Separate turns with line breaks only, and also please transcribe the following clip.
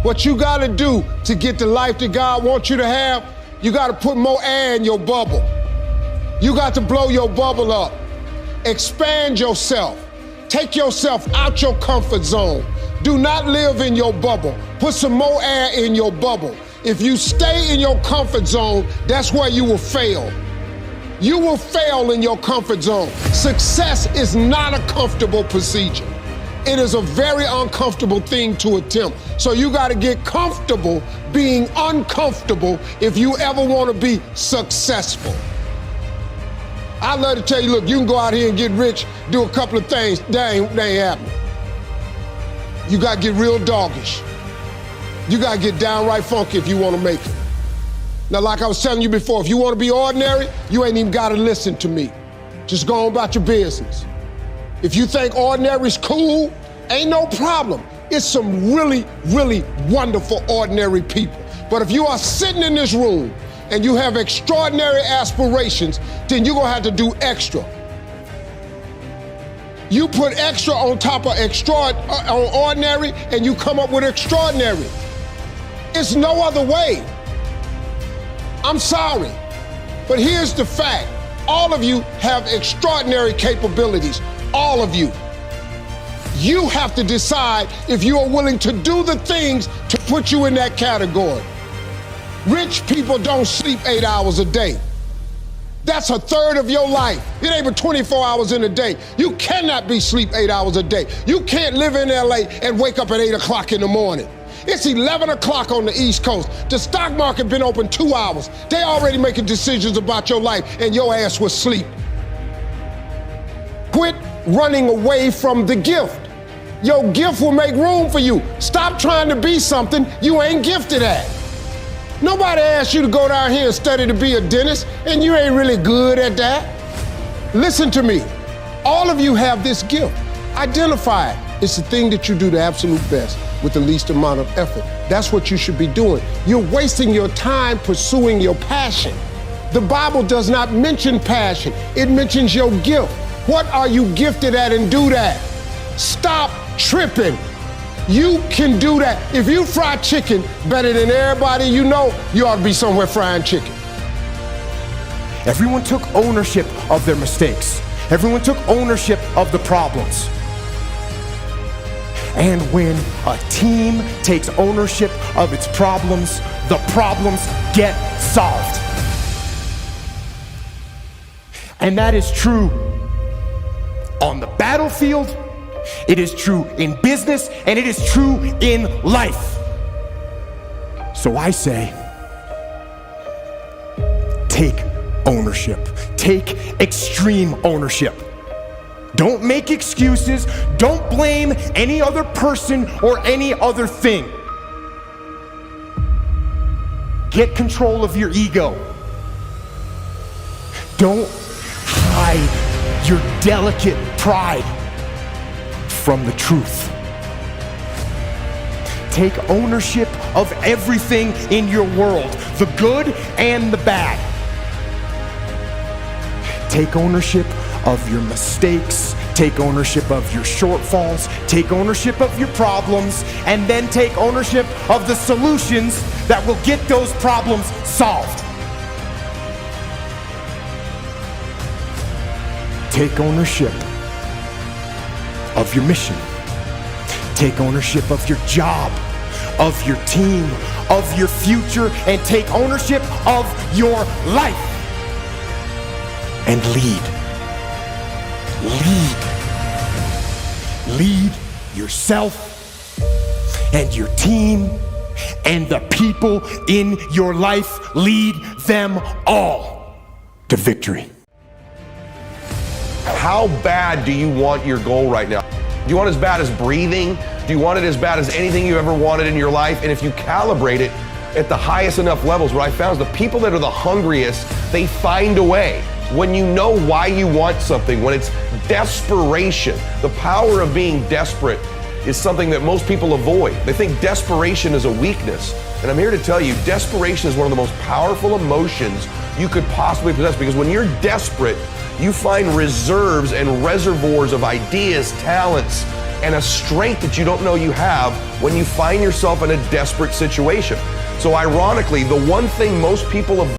What you gotta do to get the life that God wants you to have, you gotta put more air in your bubble. You got to blow your bubble up. Expand yourself. Take yourself out your comfort zone. Do not live in your bubble. Put some more air in your bubble. If you stay in your comfort zone, that's where you will fail. You will fail in your comfort zone. Success is not a comfortable procedure. It is a very uncomfortable thing to attempt. So you got to get comfortable being uncomfortable if you ever want to be successful. I'd love to tell you, look, you can go out here and get rich, do a couple of things. That ain't happening. You got to get real doggish. You got to get downright funky if you want to make it. Now, like I was telling you before, if you want to be ordinary, you ain't even got to listen to me. Just go on about your business. If you think ordinary's cool, ain't no problem. It's some really, really wonderful ordinary people. But if you are sitting in this room and you have extraordinary aspirations, then you're gonna have to do extra. You put extra on top of ordinary and you come up with extraordinary. It's no other way. I'm sorry, but here's the fact. All of you have extraordinary capabilities, all of you. You have to decide if you are willing to do the things to put you in that category. Rich people don't sleep 8 hours a day. That's a third of your life. It ain't but 24 hours in a day. You cannot be sleep 8 hours a day. You can't live in LA and wake up at 8 o'clock in the morning. It's 11 o'clock on the East Coast. The stock market been open 2 hours. They already making decisions about your life and your ass was asleep. Quit running away from the gift. Your gift will make room for you. Stop trying to be something you ain't gifted at. Nobody asked you to go down here and study to be a dentist, and you ain't really good at that. Listen to me. All of you have this gift. Identify it. It's the thing that you do the absolute best with the least amount of effort. That's what you should be doing. You're wasting your time pursuing your passion. The Bible does not mention passion. It mentions your gift. What are you gifted at, and do that. Stop tripping. You can do that. If you fry chicken better than everybody you know, you ought to be somewhere frying chicken.
Everyone took ownership of their mistakes. Everyone took ownership of the problems. And when a team takes ownership of its problems, the problems get solved. And that is true on the battlefield, it is true in business, and it is true in life. So I say, take ownership. Take extreme ownership. Don't make excuses. Don't blame any other person or any other thing. Get control of your ego. Don't hide your delicate pride from the truth. Take ownership of everything in your world, the good and the bad. Take ownership of your mistakes, take ownership of your shortfalls, take ownership of your problems, and then take ownership of the solutions that will get those problems solved. Take ownership of your mission. Take ownership of your job, of your team, of your future, and take ownership of your life. And lead. Lead yourself and your team and the people in your life. Lead them all to victory.
How bad do you want your goal right now? Do you want it as bad as breathing? Do you want it as bad as anything you ever wanted in your life? And if you calibrate it at the highest enough levels, what I found is the people that are the hungriest, they find a way. When you know why you want something, when it's desperation, the power of being desperate is something that most people avoid. They think desperation is a weakness. And I'm here to tell you, desperation is one of the most powerful emotions you could possibly possess, because when you're desperate, you find reserves and reservoirs of ideas, talents, and a strength that you don't know you have when you find yourself in a desperate situation. So ironically, the one thing most people